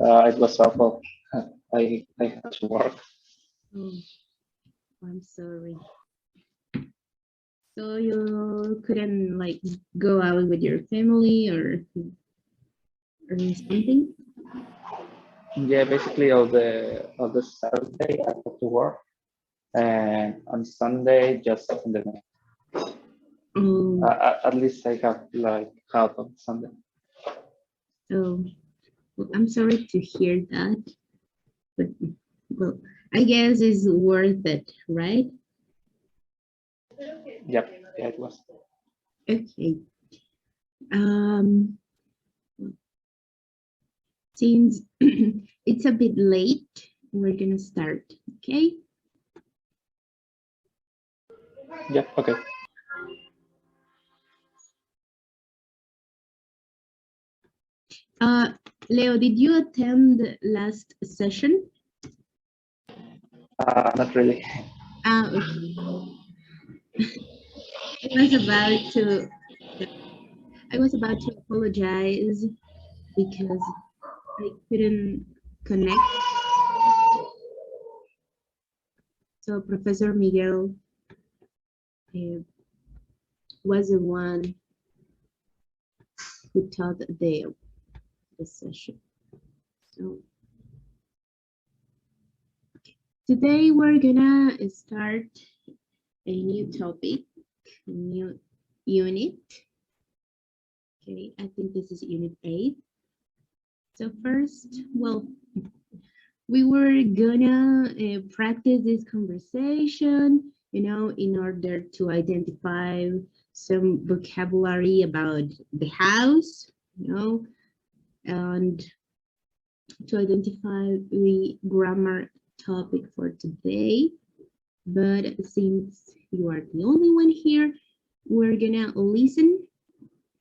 It was awful. I had to work. Oh, I'm sorry. So you couldn't like go out with your family or something? Yeah, basically all the Saturday I had to work, and on Sunday just in the night. Oh, At least I have like half of Sunday. oh, well, I'm sorry to hear that, but well, I guess it's worth it, right? Yep, yeah, it was. Okay. Um, since it's a bit late, we're gonna start, okay? Yep, okay. Uh, Leo, did you attend the last session? Not really. Okay. I was about to I was about to apologize because I couldn't connect. So Professor Miguel uh, was the one who taught the session. So today we're gonna start a new topic, a new unit. Okay, I think this is unit 8. So first, well, we were gonna practice this conversation, in order to identify some vocabulary about the house, and to identify the grammar topic for today. But since you are the only one here, we're gonna listen,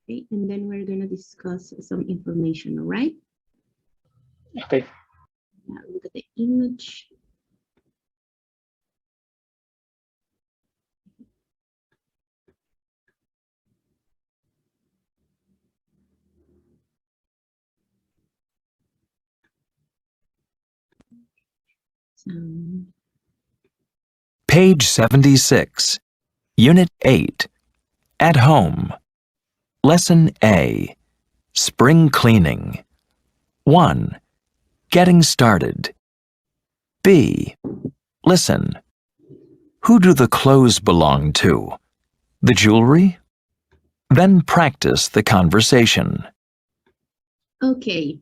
okay, and then we're gonna discuss some information, all right? Okay. Now look at the image. So, Page 76, Unit 8, At Home. Lesson A, Spring Cleaning. 1. Getting started. B. Listen. Who do the clothes belong to? The jewelry? Then practice the conversation. okay,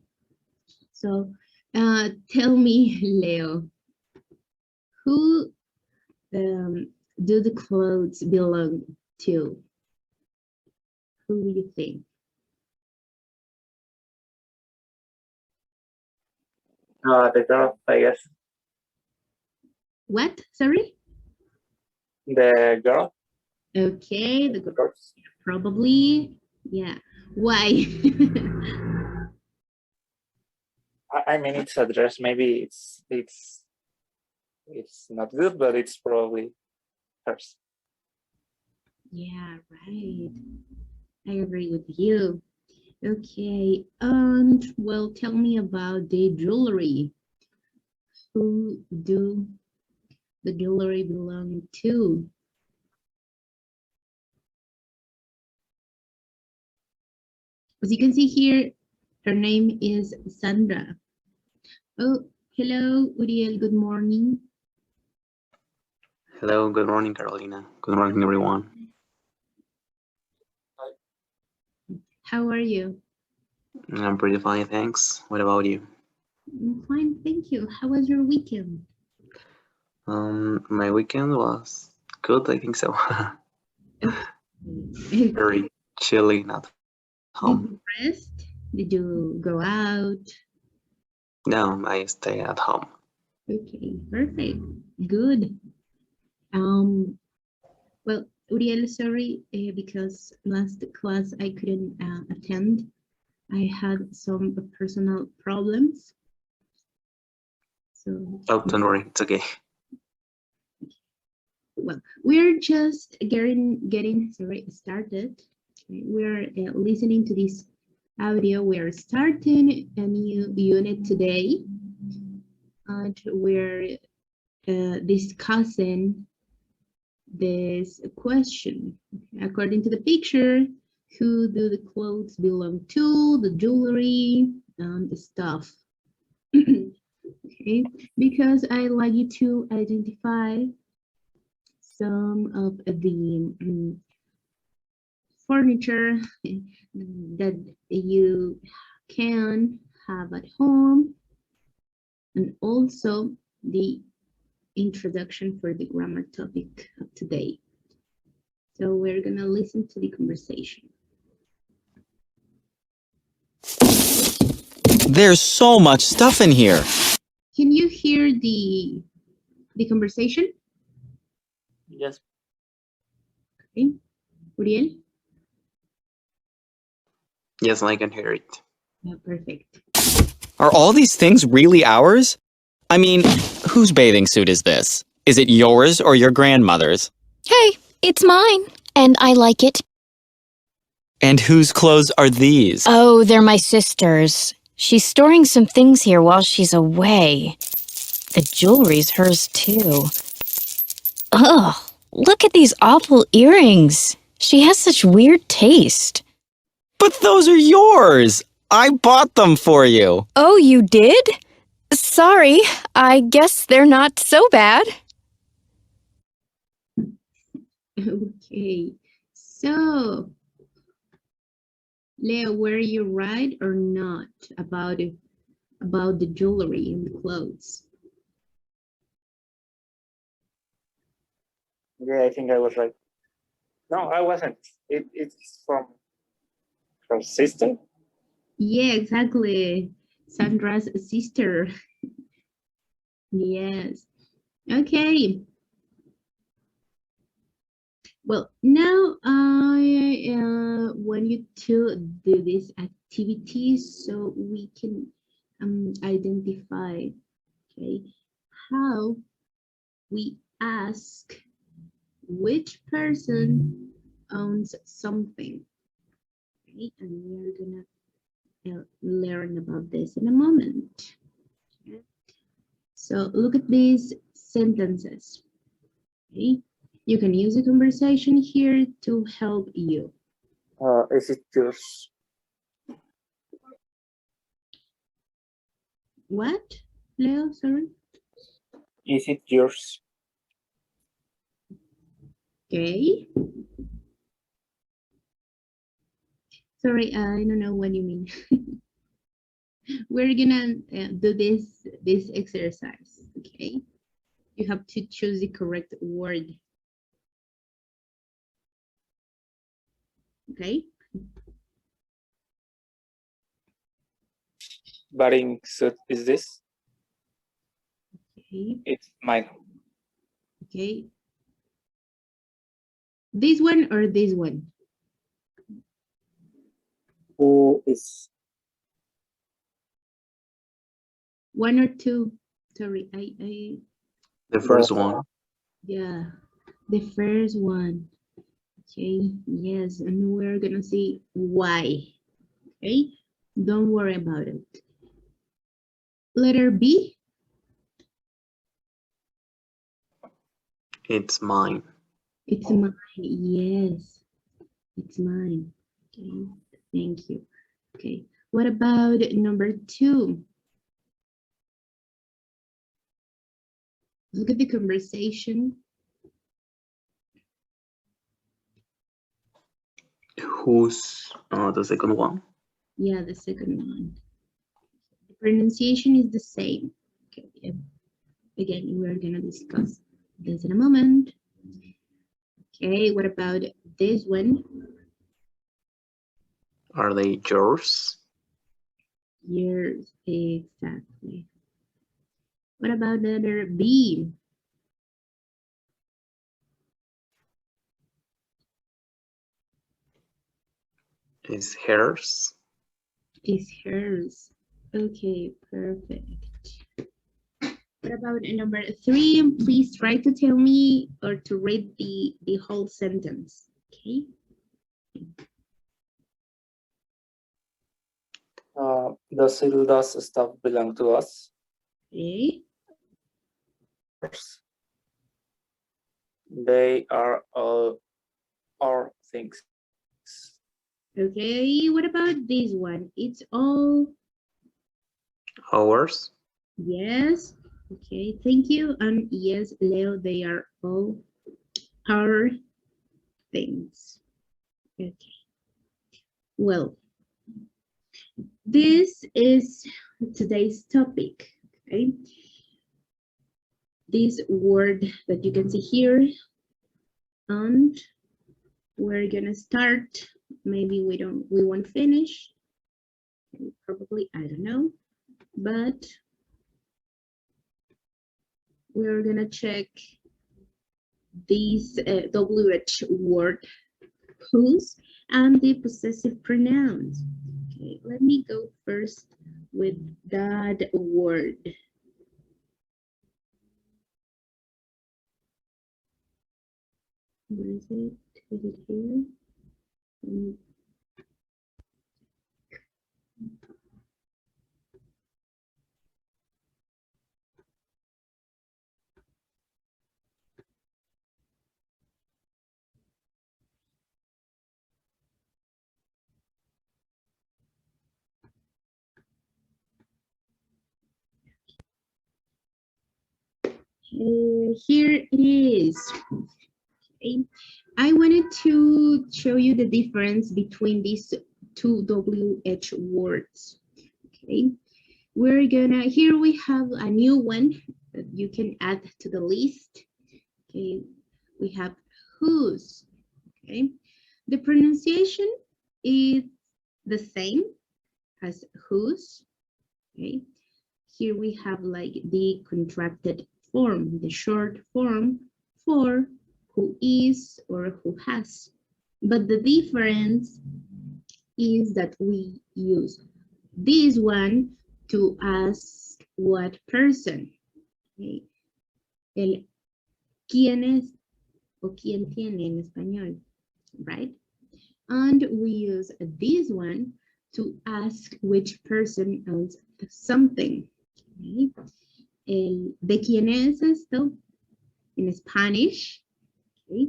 so tell me, Leo, who do the clothes belong to? Who do you think? The girl, I guess. What? Sorry? The girl. Okay, Of course. probably. Yeah. Why? I mean, it's a dress. Maybe it's not good, but it's probably hers. Yeah, right. I agree with you. Okay, and well, tell me about the jewelry. Who do the jewelry belong to? As you can see here, her name is Sandra. Oh, hello, Uriel. Good morning. Hello, good morning, Carolina. Good morning, everyone. How are you? I'm pretty fine, thanks. What about you? I'm fine, thank you. How was your weekend? My weekend was good, I think so. Okay. Very chilly, not Did home. you rest? Did you go out? No, I stay at home. Okay, perfect. Good. Um, well, Uriel, sorry, because last class I couldn't attend. I had some personal problems. So, Oh, don't worry, it's okay. well, we're just getting sorry started. Okay, we're listening to this audio. We're starting a new unit today, and we're discussing this question. According to the picture, who do the clothes belong to, the jewelry, and the stuff? Okay, because I like you to identify some of the furniture that you can have at home, and also the introduction for the grammar topic of today. So we're gonna listen to the conversation. There's so much stuff in here. Can you hear the conversation? Yes. Okay, Uriel? Yes, I can hear it. Yeah, perfect. Are all these things really ours? I mean, whose bathing suit is this? Is it yours or your grandmother's? Hey, it's mine, and I like it. And whose clothes are these? Oh, they're my sister's. She's storing some things here while she's away. The jewelry's hers, too. Ugh, look at these awful earrings. She has such weird taste. But those are yours! I bought them for you! Oh, you did? Sorry, I guess they're not so bad. Okay, so Leo, were you right or not about the jewelry and the clothes? Yeah, I think I was right. No, I wasn't. It's from her sister. Yeah, exactly. Sandra's sister. Yes. Okay. Well, now I want you to do this activity so we can identify, okay, how we ask which person owns something. Okay, and we are gonna learn about this in a moment. Okay. So look at these sentences. Okay, you can use a conversation here to help you. Is it yours? What, Leo? Sorry. Is it yours? Okay. Sorry, I don't know what you mean. We're gonna do this exercise. Okay. You have to choose the correct word. Okay. Bathing suit is this? Okay. It's mine. Okay. This one or this one? Who is? One or two? Sorry, The first one. yeah, the first one. Okay, yes, and we're gonna see why. Okay, don't worry about it. Letter B. It's mine. It's mine. Yes, it's mine. Okay, thank you. Okay, what about number 2? Look at the conversation. Who's the second one? Yeah, the second one. The pronunciation is the same. Okay, yeah. Again, we're gonna discuss this in a moment. Okay, what about this one? Are they yours? Yours, exactly. What about the letter B? Is hers? Is hers. Okay, perfect. What about number 3? Please try to tell me or to read the whole sentence. Okay. Does Hilda's stuff belong to us? Okay. They are all our things. Okay, what about this one? It's all Ours? yes. Okay, thank you. And yes, Leo, they are all our things. Okay. Well, this is today's topic. Okay. This word that you can see here, and we're gonna start. Maybe we won't finish. Probably, I don't know, but we're gonna check these WH word, whose, and the possessive pronouns. Okay, let me go first with that word. Where is it? Is it here? Here it is. Okay. I wanted to show you the difference between these two WH words. Okay, we're gonna, here we have a new one that you can add to the list. Okay, we have whose. Okay, the pronunciation is the same as whose. Okay, here we have like the contracted form, the short form for who is or who has. But the difference is that we use this one to ask what person. Okay. El quién es o quién tiene en español, right? And we use this one to ask which person owns something. Okay. El de quién es esto in Spanish. Okay.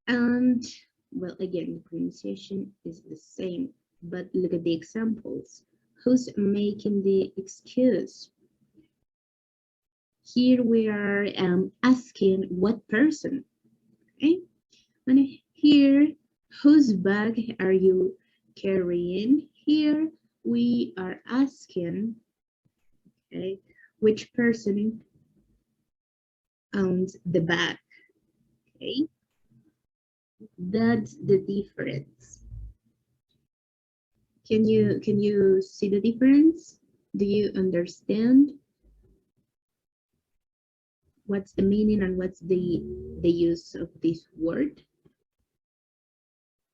And well, again, the pronunciation is the same, but look at the examples. Who's making the excuse? Here we are asking what person, okay? And here, whose bag are you carrying? Here we are asking, okay, which person owns the bag, okay? That's the difference. Can you see the difference? Do you understand what's the meaning and what's the use of this word?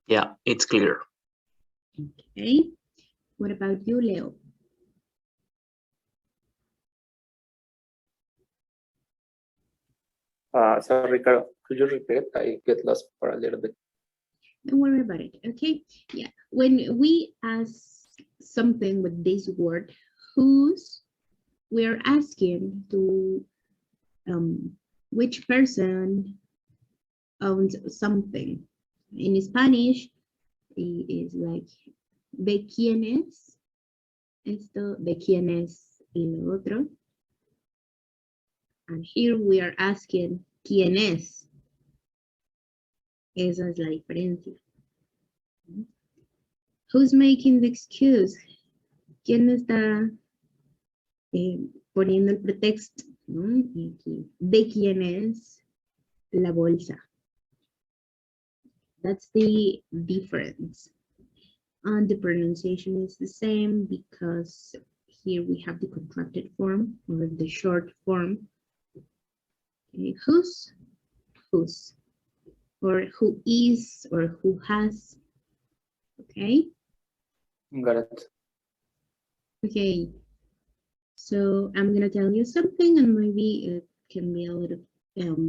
Yeah, it's clear. Okay. What about you, Leo? Sorry, Carol, could you repeat? I get lost for a little bit. Don't worry about it. Okay. Yeah. When we ask something with this word, whose, we are asking to which person owns something. In Spanish, it is like de quién es esto, de quién es lo otro. And here we are asking quién es. Esa es la diferencia. Who's making the excuse? ¿Quién está poniendo el pretexto? ¿No? Y aquí, ¿de quién es la bolsa? That's the difference. And the pronunciation is the same because here we have the contracted form or the short form. Okay, whose, or who is, or who has. Okay. Got it. Okay. So I'm gonna tell you something, and maybe it can be a little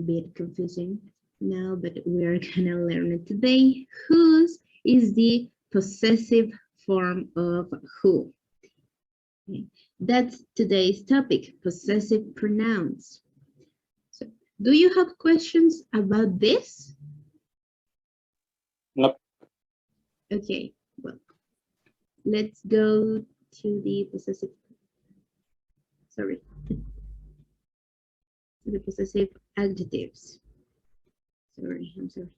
bit confusing now, but we're gonna learn it today. Whose is the possessive form of who. Okay. That's today's topic, possessive pronouns. So, do you have questions about this? Nope. Okay, well, let's go to the possessive, sorry, to the possessive adjectives. Sorry, I'm sorry.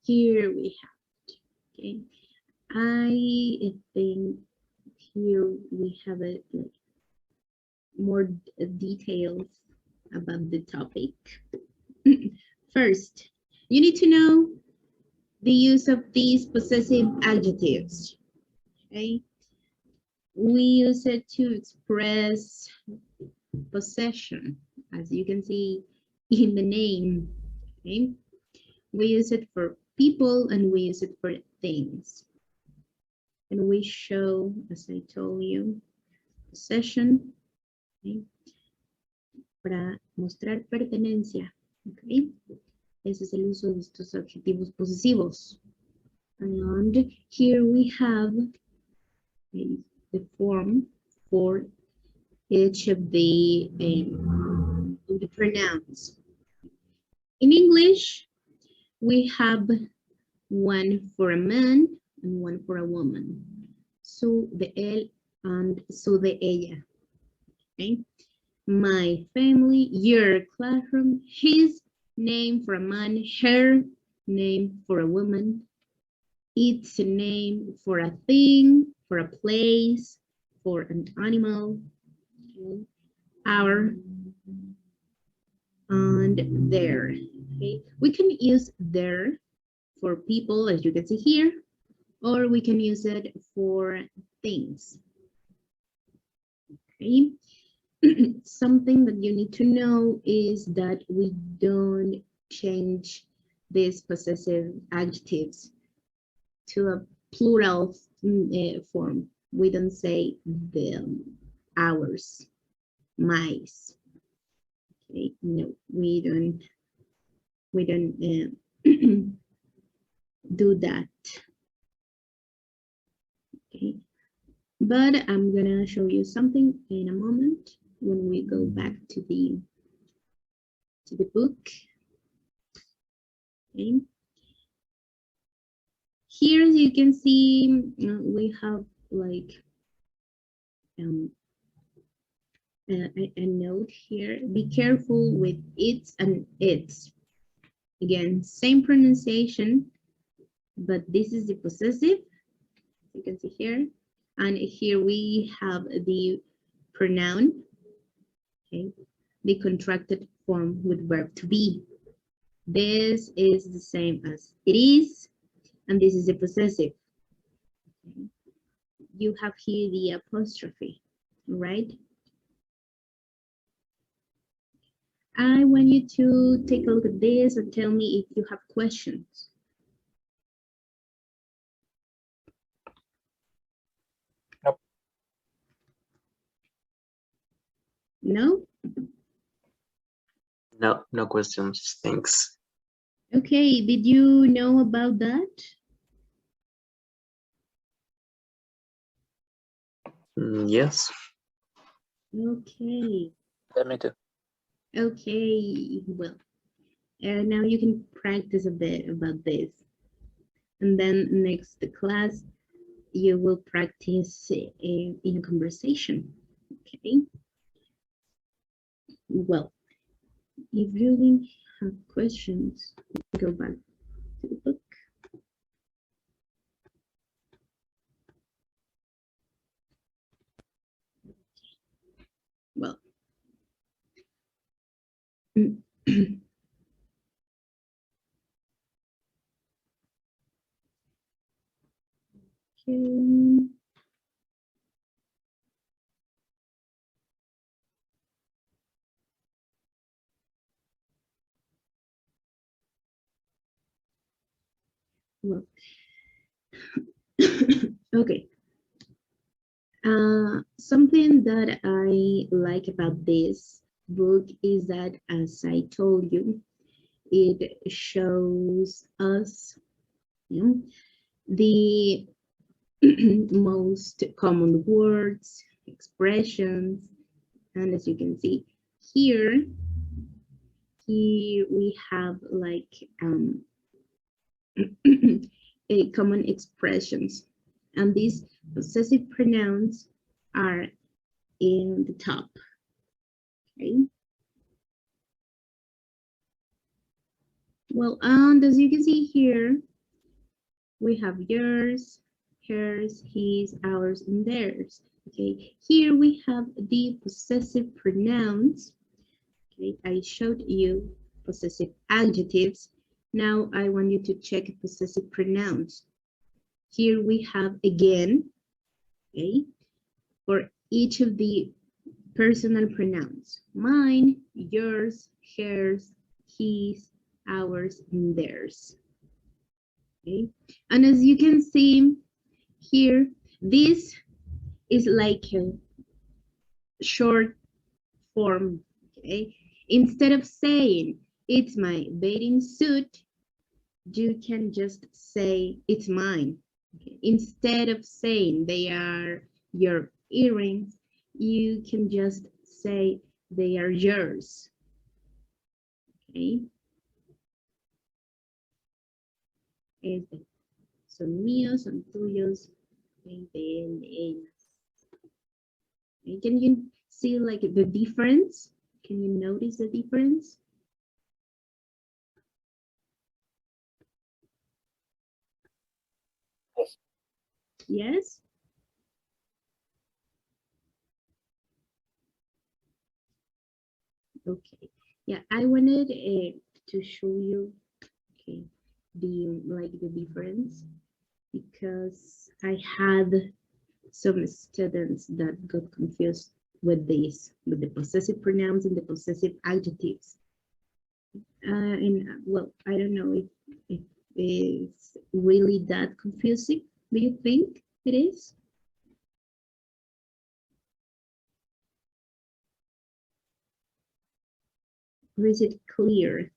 Here we have it, okay. I think here we have a like, more details about the topic. First, you need to know the use of these possessive adjectives. Okay, we use it to express possession, as you can see in the name. Okay, we use it for people and we use it for things. And we show, as I told you, possession, okay, para mostrar pertenencia. Okay, ese es el uso de estos adjetivos posesivos. And here we have the form for each of the pronouns. In English, we have one for a man and one for a woman. Su de él and su de ella. Okay. My family, your classroom, his name for a man, her name for a woman, its a name for a thing, for a place, for an animal, okay. Our and their. Okay, we can use their for people, as you can see here, or we can use it for things. Okay. Something that you need to know is that we don't change these possessive adjectives to a plural form. We don't say them, ours, mice. Okay, no, we don't do that. Okay, but I'm gonna show you something in a moment when we go back to the book. Okay. Here, as you can see, we have like a note here. Be careful with its and its. Again, same pronunciation, but this is the possessive. You can see here. And here we have the pronoun, okay, the contracted form with verb to be. This is the same as it is, and this is the possessive. Okay. You have here the apostrophe, right? I want you to take a look at this and tell me if you have questions. Nope. No? No, no questions. Thanks. Okay, did you know about that? Yes. Okay. Yeah, me too. Okay, well, now you can practice a bit about this. And then next class, you will practice in a conversation, okay? Well, if you really have questions, go back to the book. Well, okay. Well, okay. Something that I like about this book is that, as I told you, it shows us, you know, the most common words, expressions, and as you can see here, we have like common expressions, and these possessive pronouns are in the top. Okay. Well, and as you can see here, we have yours, hers, his, ours, and theirs. Okay, here we have the possessive pronouns. Okay, I showed you possessive adjectives. Now I want you to check possessive pronouns. Here we have again, okay, for each of the personal pronouns: mine, yours, hers, his, ours, and theirs. Okay, and as you can see here, this is like a short form. Okay, instead of saying it's my bathing suit, you can just say it's mine. Okay. Instead of saying they are your earrings, you can just say they are yours. Okay. Son míos, son tuyos, de él, de ellas. Okay. Can you see like the difference? Can you notice the difference? Yes. Okay. Yeah, I wanted to show you, okay, the difference, because I had some students that got confused with this, with the possessive pronouns and the possessive adjectives. And well, I don't know if it's really that confusing. Do you think it is? Or is it clear?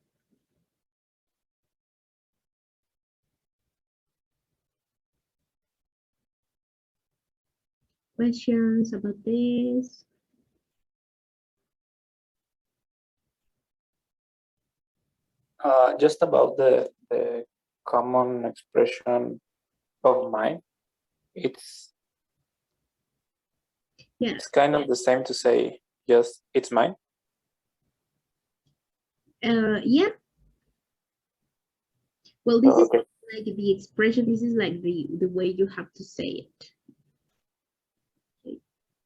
Questions about this? Just about the common expression of mine, it's kind of the same to say just it's mine. Yeah. Well, this is like the expression. This is like the way you have to say it. Okay.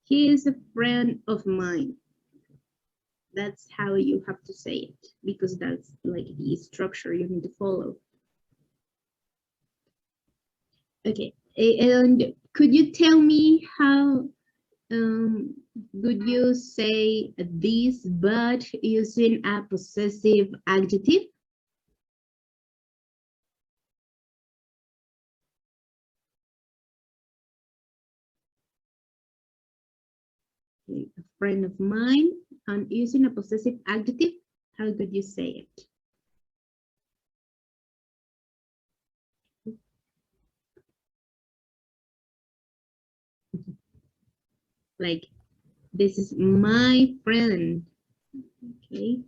He is a friend of mine. That's how you have to say it, because that's like the structure you need to follow. Okay, and could you tell me how would you say this but using a possessive adjective? Okay, a friend of mine, and using a possessive adjective, how would you say it? Like, this is my friend, okay?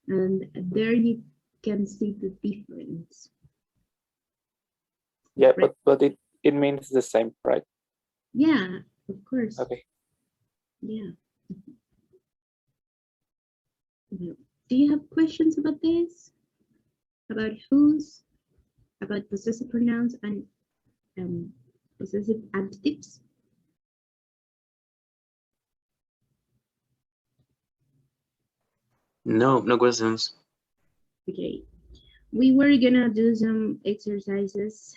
And there you can see the difference. Yeah, but it means the same, right? Yeah, of course. Okay. Yeah. Do you have questions about this? About whose? About possessive pronouns and possessive adjectives? No, no questions. Okay. We were gonna do some exercises,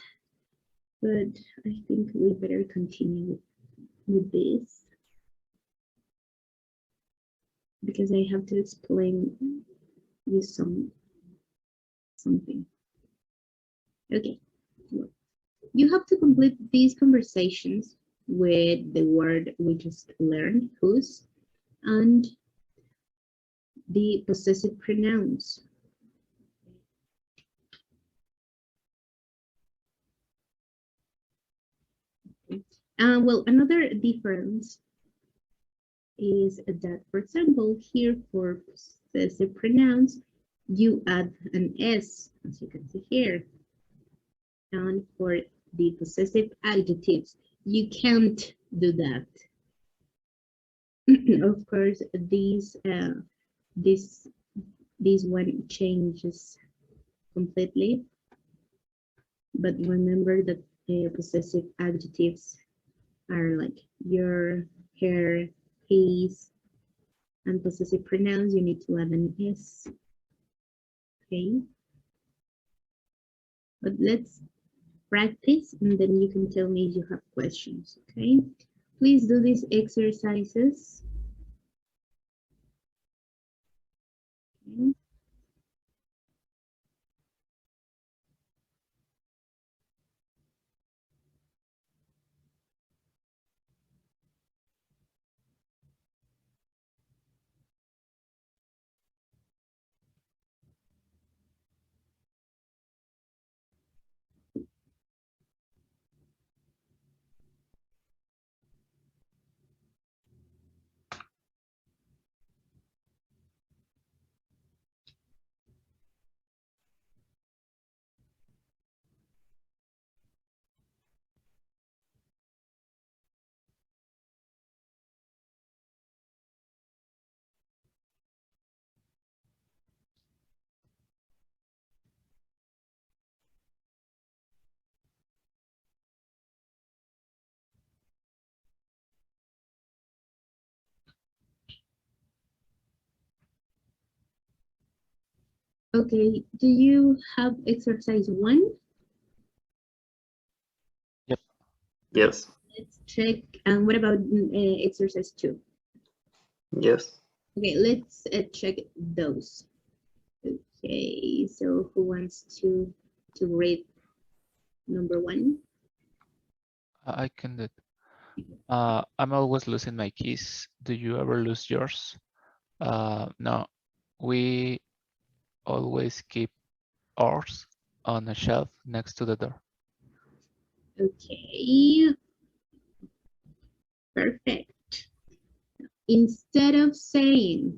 but I think we better continue with this, because I have to explain you something. Okay. Well, you have to complete these conversations with the word we just learned, whose, and the possessive pronouns. Well, another difference is that, for example, here for possessive pronouns, you add an S, as you can see here. And for the possessive adjectives, you can't do that. Of course, this one changes completely, but remember that possessive adjectives are like your, her, his, and possessive pronouns, you need to add an S. Okay. But let's practice, and then you can tell me if you have questions. Okay. Please do these exercises. Okay. Okay, do you have exercise 1? Yep. Yes. Let's check. And what about exercise 2? Yes. Okay, let's check those. Okay, so who wants to read number 1? I can do it. I'm always losing my keys. Do you ever lose yours? No, we always keep ours on a shelf next to the door. Okay, perfect. Instead of saying,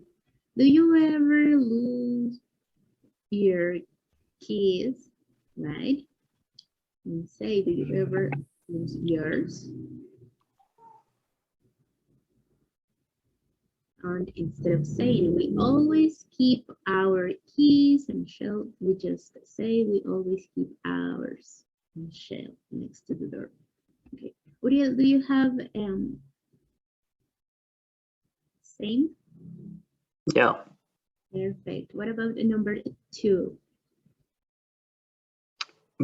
do you ever lose your keys, right? And say, do you ever lose yours? And instead of saying, we always keep our keys and shelf, we just say, we always keep ours and shelf next to the door. Okay. What do you have same? Yeah. Perfect. What about number 2?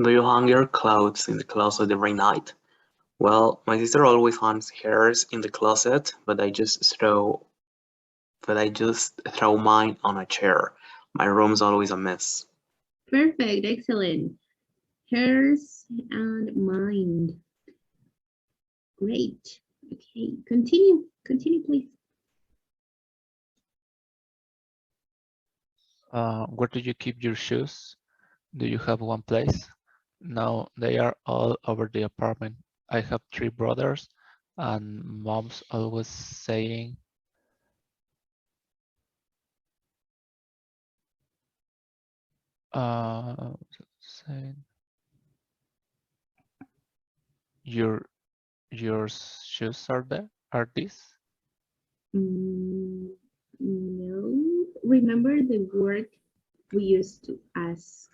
Do you hang your clothes in the closet every night? Well, my sister always hangs hers in the closet, but I just throw mine on a chair. My room's always a mess. Perfect. Excellent. Hers and mine. Great. Okay. Continue. Continue, please. Where do you keep your shoes? Do you have one place? No, they are all over the apartment. I have 3 brothers, and mom's always saying, saying your shoes are there? Are these? No. Remember the word we used to ask.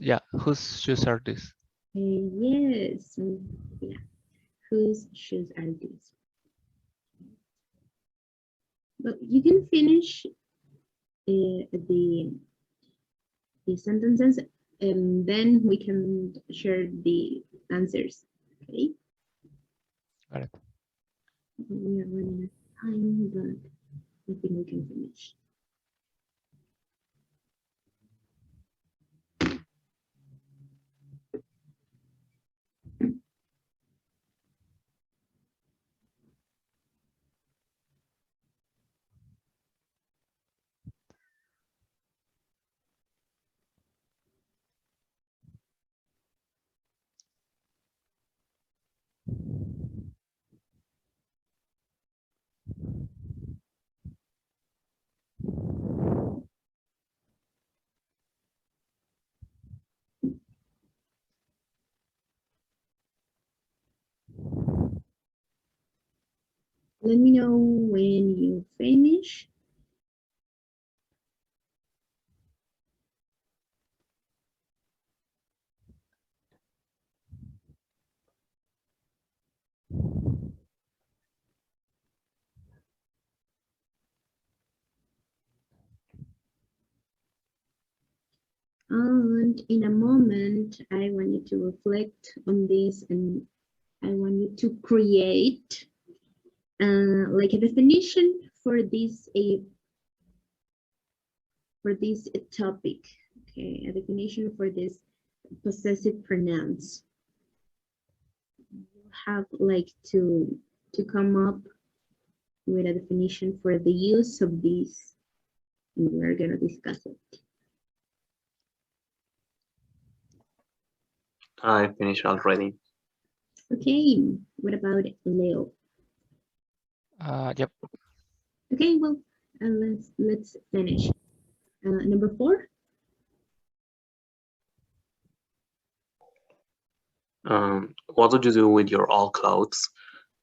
Yeah, whose shoes are these? Yes. Yeah. Whose shoes are these? But you can finish the sentences, and then we can share the answers. Okay. Got it. We are running out of time, but I think we can finish. Let me know when you finish. And in a moment, I want you to reflect on this, and I want you to create like a definition for this topic. Okay, a definition for this possessive pronouns. You have like to come up with a definition for the use of these, and we're gonna discuss it. I finished already. Okay, what about Leo? Yep. Okay, well, let's finish. Number 4. What would you do with your old clothes?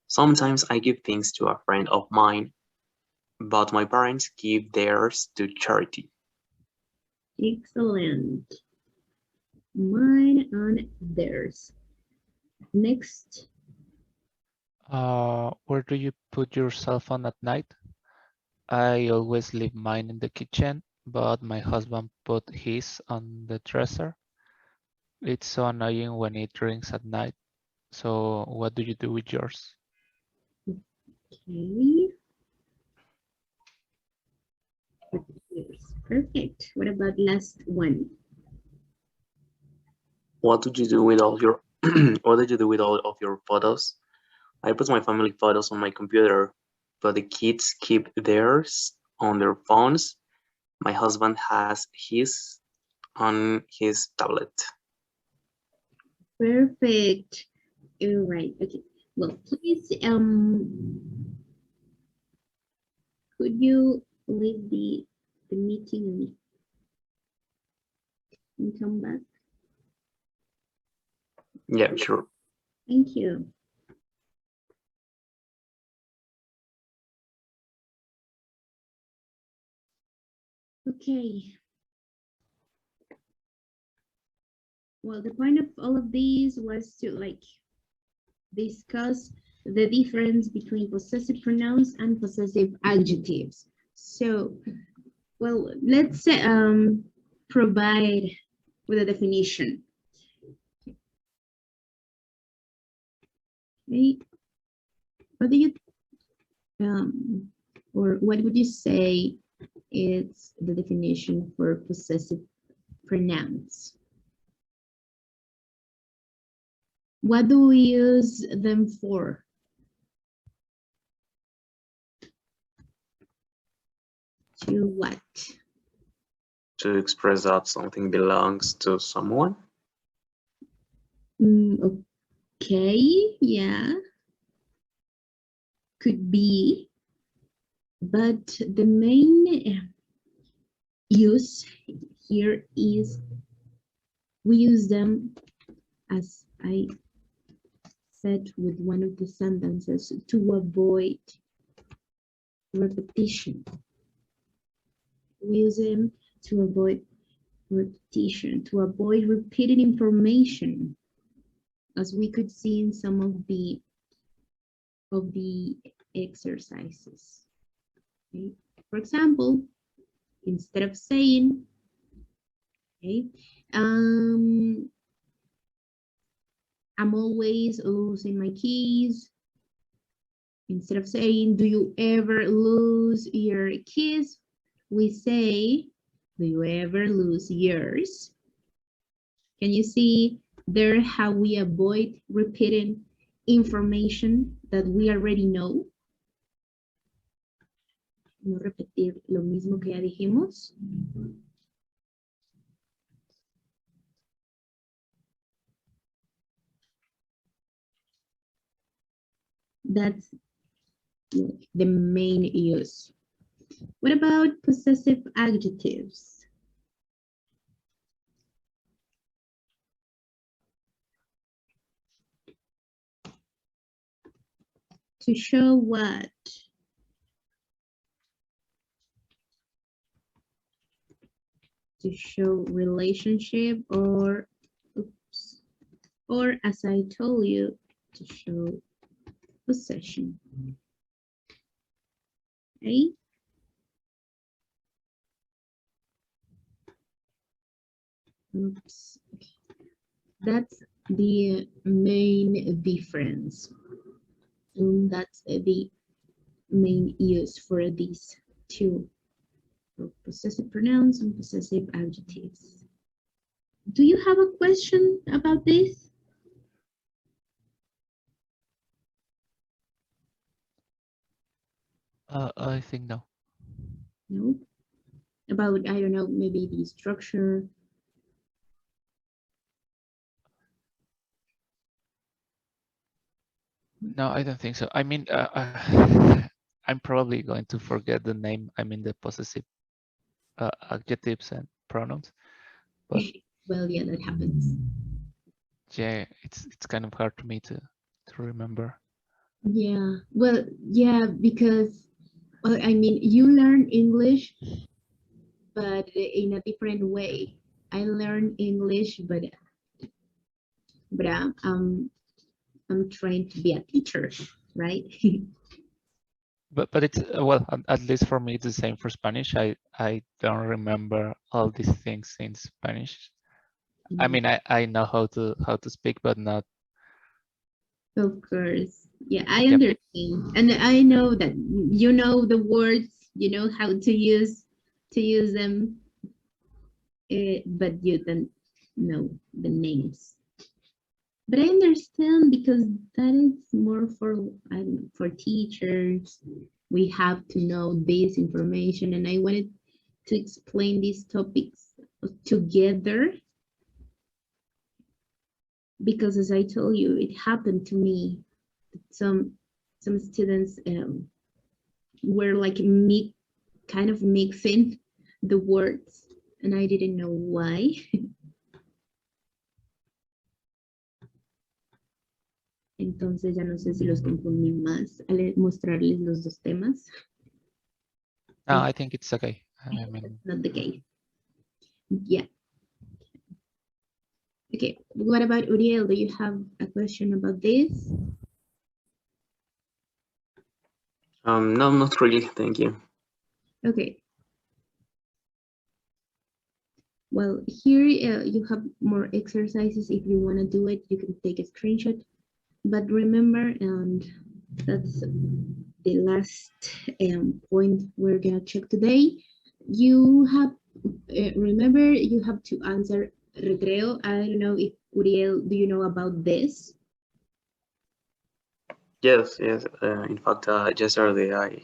Sometimes I give things to a friend of mine, but my parents give theirs to charity. Excellent. Mine and theirs. Next. Where do you put your cell phone at night? I always leave mine in the kitchen, but my husband put his on the dresser. It's so annoying when it rings at night. So what do you do with yours? Okay. Perfect. What about last one? What did you do with all your what did you do with all of your photos? I put my family photos on my computer, but the kids keep theirs on their phones. My husband has his on his tablet. Perfect. All right. Okay. Well, please, could you leave the meeting and come back? Yeah, sure. Thank you. Okay. Well, the point of all of these was to like discuss the difference between possessive pronouns and possessive adjectives. So, well, let's provide with a definition. Okay. What do you or what would you say is the definition for possessive pronouns? What do we use them for? To what? To express that something belongs to someone. Okay, yeah. Could be. But the main use here is we use them, as I said with one of the sentences, to avoid repetition. We use them to avoid repetition, to avoid repeated information, as we could see in some of the exercises. Okay. For example, instead of saying, okay, I'm always losing my keys. Instead of saying, do you ever lose your keys? We say, do you ever lose yours? Can you see there how we avoid repeating information that we already know? No repetir lo mismo que ya dijimos. That's the main use. What about possessive adjectives? To show what? To show relationship or, oops, or as I told you, to show possession. Okay? Oops. Okay. That's the main difference. And that's the main use for these two, for possessive pronouns and possessive adjectives. Do you have a question about this? I think no. No? About, I don't know, maybe the structure. No, I don't think so. I mean, I'm probably going to forget the name. I mean, the possessive adjectives and pronouns. But Well, yeah, that happens. yeah, it's kind of hard to me to remember. Yeah, well, yeah, because, well, I mean, you learn English, but in a different way. I learn English, but I'm trying to be a teacher, right? But it's well, at least for me, it's the same for Spanish. I don't remember all these things in Spanish. I mean, I know how to speak, but not. Of course. Yeah, I Yep. understand. And I know that you know the words, you know how to use them, but you don't know the names. But I understand because that is more for, I don't know, for teachers. We have to know this information, and I wanted to explain these topics together because, as I told you, it happened to me. Some students were like kind of mixing the words, and I didn't know why. Entonces ya no sé si los confundí más al mostrarles los dos temas. No, I think it's okay. I mean, Not the case. Yeah. Okay, what about Uriel? Do you have a question about this? No, not really. Thank you. Okay. Well, here you have more exercises. If you want to do it, you can take a screenshot. But remember, and that's the last point we're gonna check today. You have, remember, you have to answer recreo. I don't know if Uriel, do you know about this? Yes. In fact, yesterday I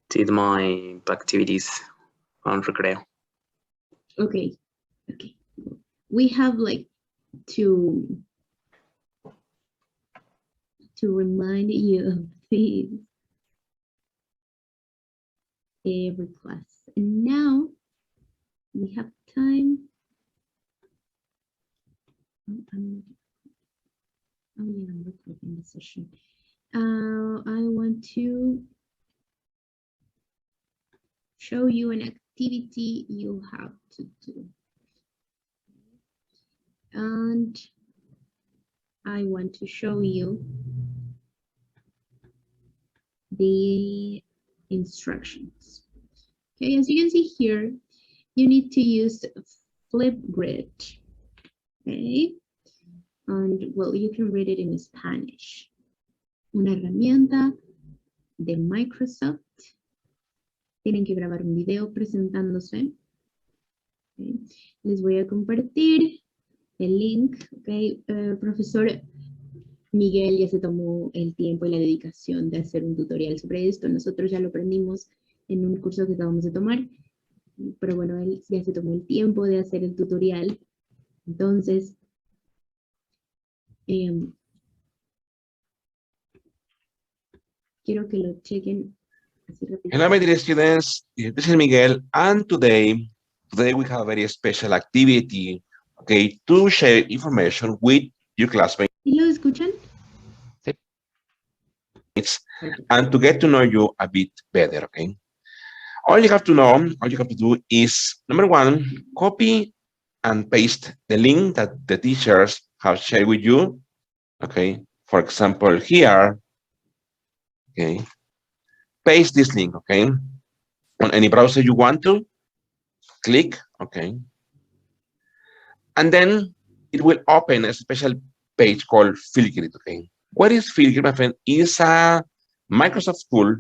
did my activities on recreo. Okay. We have like to remind you of this every class. And now we have time. I'm recording the session. I want to show you an activity you have to do. And I want to show you the instructions. Okay, as you can see here, you need to use Flipgrid. Okay, and well, you can read it in Spanish. Una herramienta de Microsoft. Tienen que grabar un video presentándose. Okay. Les voy a compartir el link. Okay. Profesor Miguel ya se tomó el tiempo y la dedicación de hacer un tutorial sobre esto. Nosotros ya lo aprendimos en un curso que acabamos de tomar, pero bueno, él ya se tomó el tiempo de hacer el tutorial. Entonces, quiero que lo chequen así rápido. Hello, my dear students. This is Miguel, and today we have a very special activity, okay, to share information with your classmates. ¿Sí lo escuchan? sí. and to get to know you a bit better, okay? All you have to know, all you have to do is, number one, copy and paste the link that the teachers have shared with you, okay? For example, here, okay? Paste this link, okay? On any browser you want to, click, okay? And then it will open a special page called Fieldgrid, okay? What is Fieldgrid, my friend? It's a Microsoft tool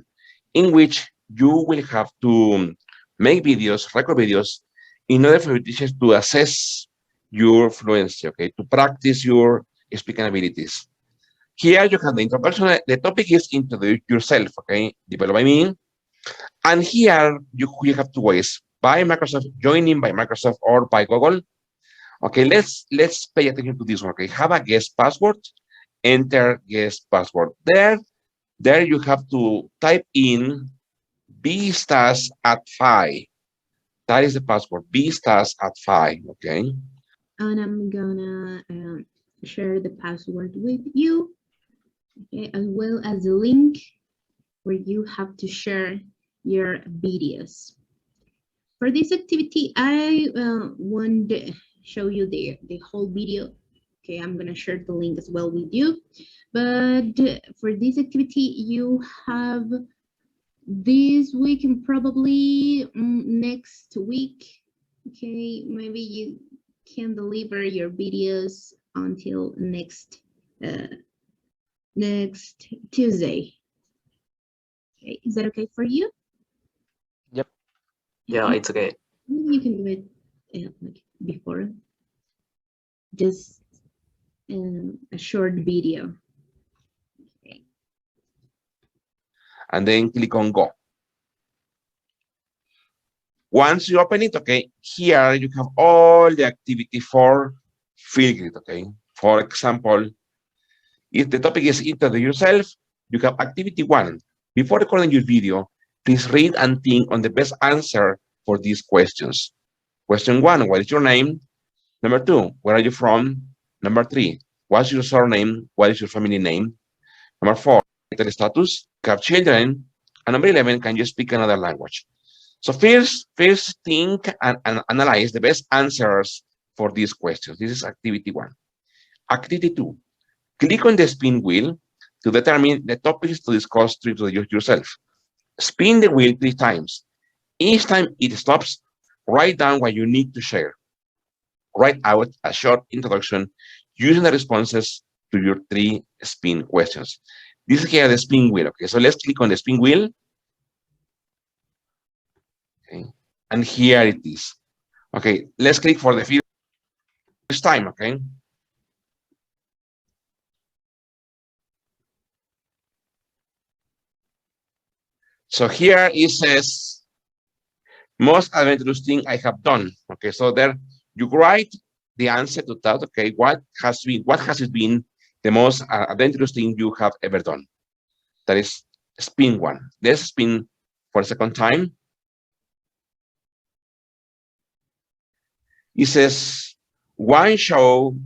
in which you will have to make videos, record videos, in order for your teachers to assess your fluency, okay? To practice your speaking abilities. Here you have the introduction. The topic is introduce yourself, okay? Developed by me. And here you have two ways, by Microsoft, joining by Microsoft or by Google. Okay, let's pay attention to this one, okay? Have a guest password, enter guest password. There you have to type in bstas at 5. That is the password, bstas at 5, okay? And I'm gonna share the password with you, okay, as well as the link where you have to share your videos. For this activity, I won't show you the whole video. Okay, I'm gonna share the link as well with you. But for this activity, you have this week and probably next week. Okay, maybe you can deliver your videos until next Tuesday. Okay, is that okay for you? Yep. Yeah, it's okay. Maybe you can do it like before, just a short video. Okay. And then click on go. Once you open it, okay, here you have all the activity for Fieldgrid, okay? For example, if the topic is introduce yourself, you have activity 1. Before recording your video, please read and think on the best answer for these questions. Question 1, what is your name? Number 2, where are you from? Number 3, what's your surname? What is your family name? Number 4, marital status, you have children. And number 11, can you speak another language? So first think and analyze the best answers for these questions. This is activity 1. Activity 2, click on the spin wheel to determine the topics to discuss to yourself. Spin the wheel 3 times. Each time it stops, write down what you need to share. Write out a short introduction using the responses to your 3 spin questions. This is here the spin wheel. Okay, so let's click on the spin wheel. Okay, and here it is. Okay, let's click for the first time. Okay. So here it says, most adventurous thing I have done. Okay, so there you write the answer to that. Okay, what has it been the most adventurous thing you have ever done? That is spin 1. Let's spin for a second time. It says, one show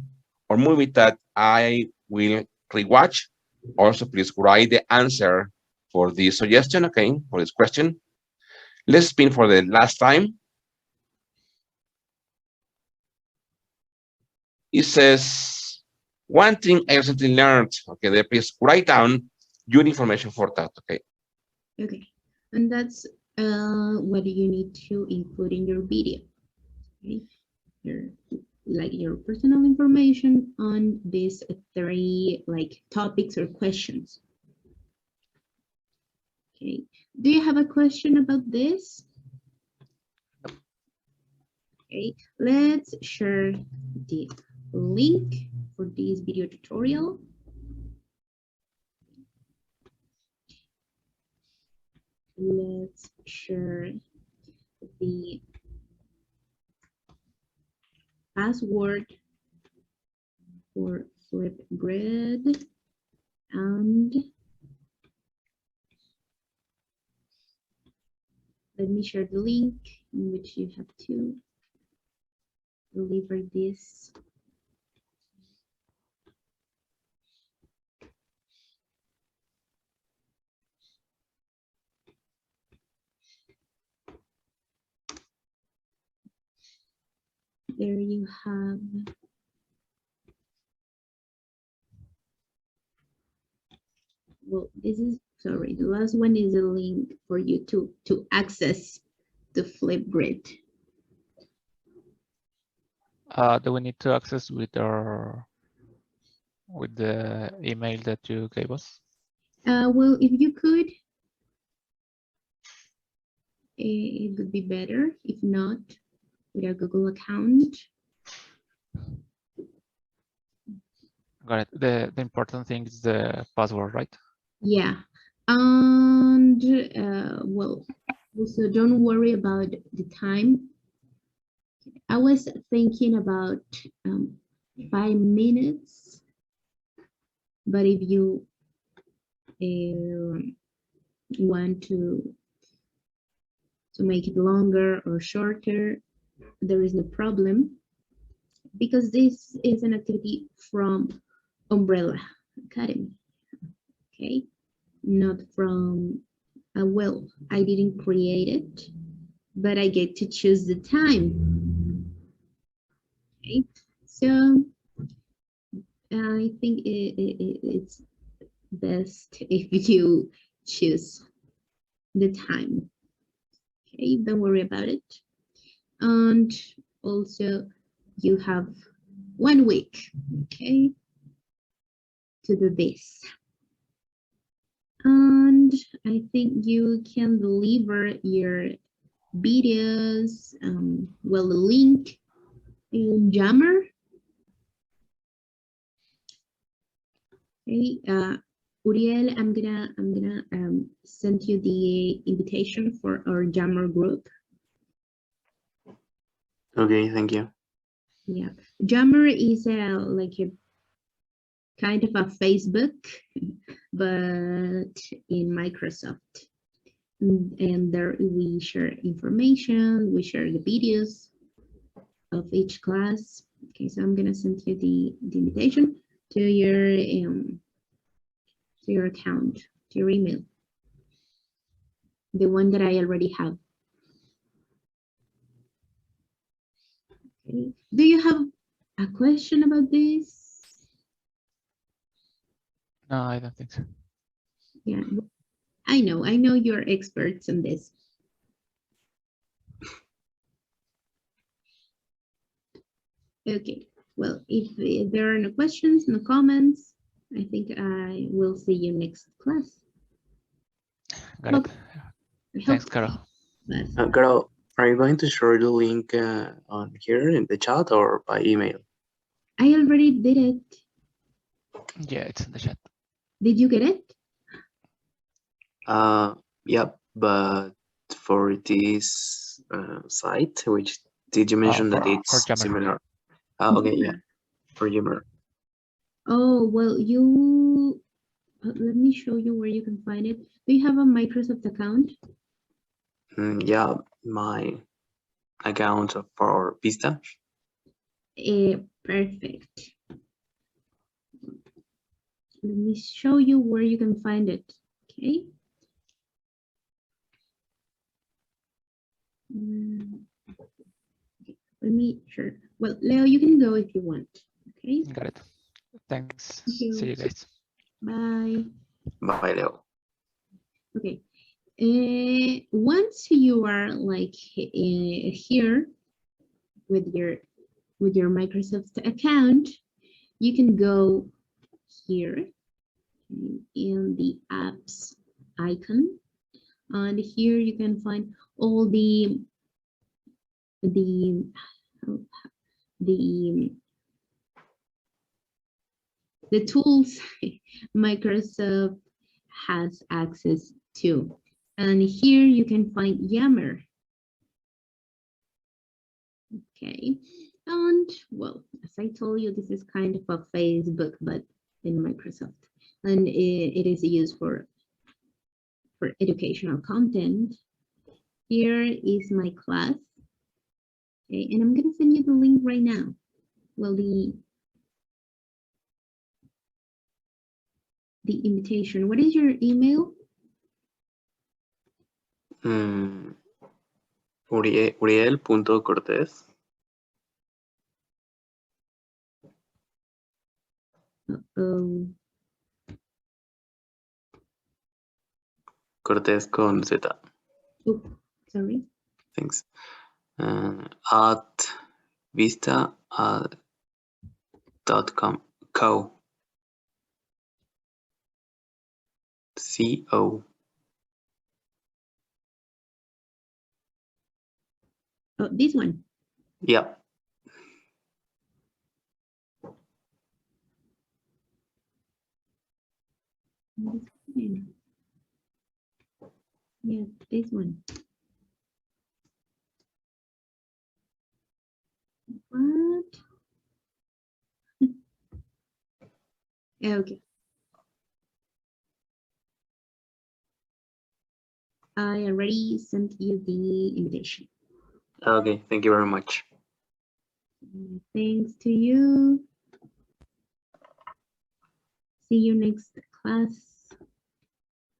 or movie that I will rewatch. Also, please write the answer for this suggestion, okay, for this question. Let's spin for the last time. It says, one thing I recently learned. Okay, there, please write down your information for that, okay? Okay, and that's what you need to include in your video. Okay, your personal information on these 3 topics or questions. Okay, do you have a question about this? Okay, let's share the link for this video tutorial. Let's share the password for Flipgrid and let me share the link in which you have to deliver this. there you have. Well, this is, sorry, the last one is a link for you to access the Flipgrid. Do we need to access with the email that you gave us? Well, if you could, it would be better. If not, with a Google account. Got it. The important thing is the password, right? Yeah, and well, so don't worry about the time. I was thinking about 5 minutes, but if you want to make it longer or shorter, there is no problem, because this is an activity from Umbrella Academy, okay? Not from, well, I didn't create it, but I get to choose the time. Okay, so I think it's best if you choose the time. Okay, don't worry about it. And also you have 1 week, okay, to do this. And I think you can deliver your videos, well, the link in Yammer. Okay, Uriel, I'm gonna send you the invitation for our Yammer group. Okay, thank you. Yeah, Yammer is like a kind of a Facebook, but in Microsoft. And there we share information, we share the videos of each class. Okay, so I'm gonna send you the invitation to your account, to your email, the one that I already have. Okay. Do you have a question about this? No, I don't think so. Yeah, I know you're experts on this. Okay, well, if there are no questions, no comments, I think I will see you next class. Got it. Thanks, Carol. Carol, are you going to share the link on here in the chat or by email? I already did it. Yeah, it's in the chat. Did you get it? Yep, but for this site, which did you mention that it's Yammer. similar? Okay, yeah, for Yammer. Oh, well, you, let me show you where you can find it. Do you have a Microsoft account? Yeah, my account for Vista. Perfect. Let me show you where you can find it, okay? Let me, sure. Well, Leo, you can go if you want, okay? Got it. Thanks. Thank you. See you guys. Bye. Bye, Leo. Okay. Once you are like here with your Microsoft account, you can go here in the apps icon, and here you can find all the tools Microsoft has access to. And here you can find Yammer. Okay, and well, as I told you, this is kind of a Facebook, but in Microsoft, and it is used for educational content. Here is my class. Okay, and I'm gonna send you the link right now. Well, the invitation. What is your email? Uriel.cortez Uh-oh. Cortés con Z. Oh, sorry. Thanks. At vista .com co. CO. Oh, this one. Yep. Yeah, this one. What? Okay. I already sent you the invitation. Okay, thank you very much. Thanks to you. See you next class.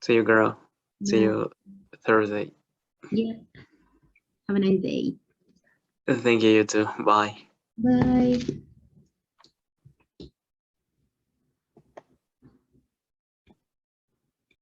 See you, girl. See Yeah. you Thursday. Yeah. Have a nice day. Thank you, you too. Bye. Bye.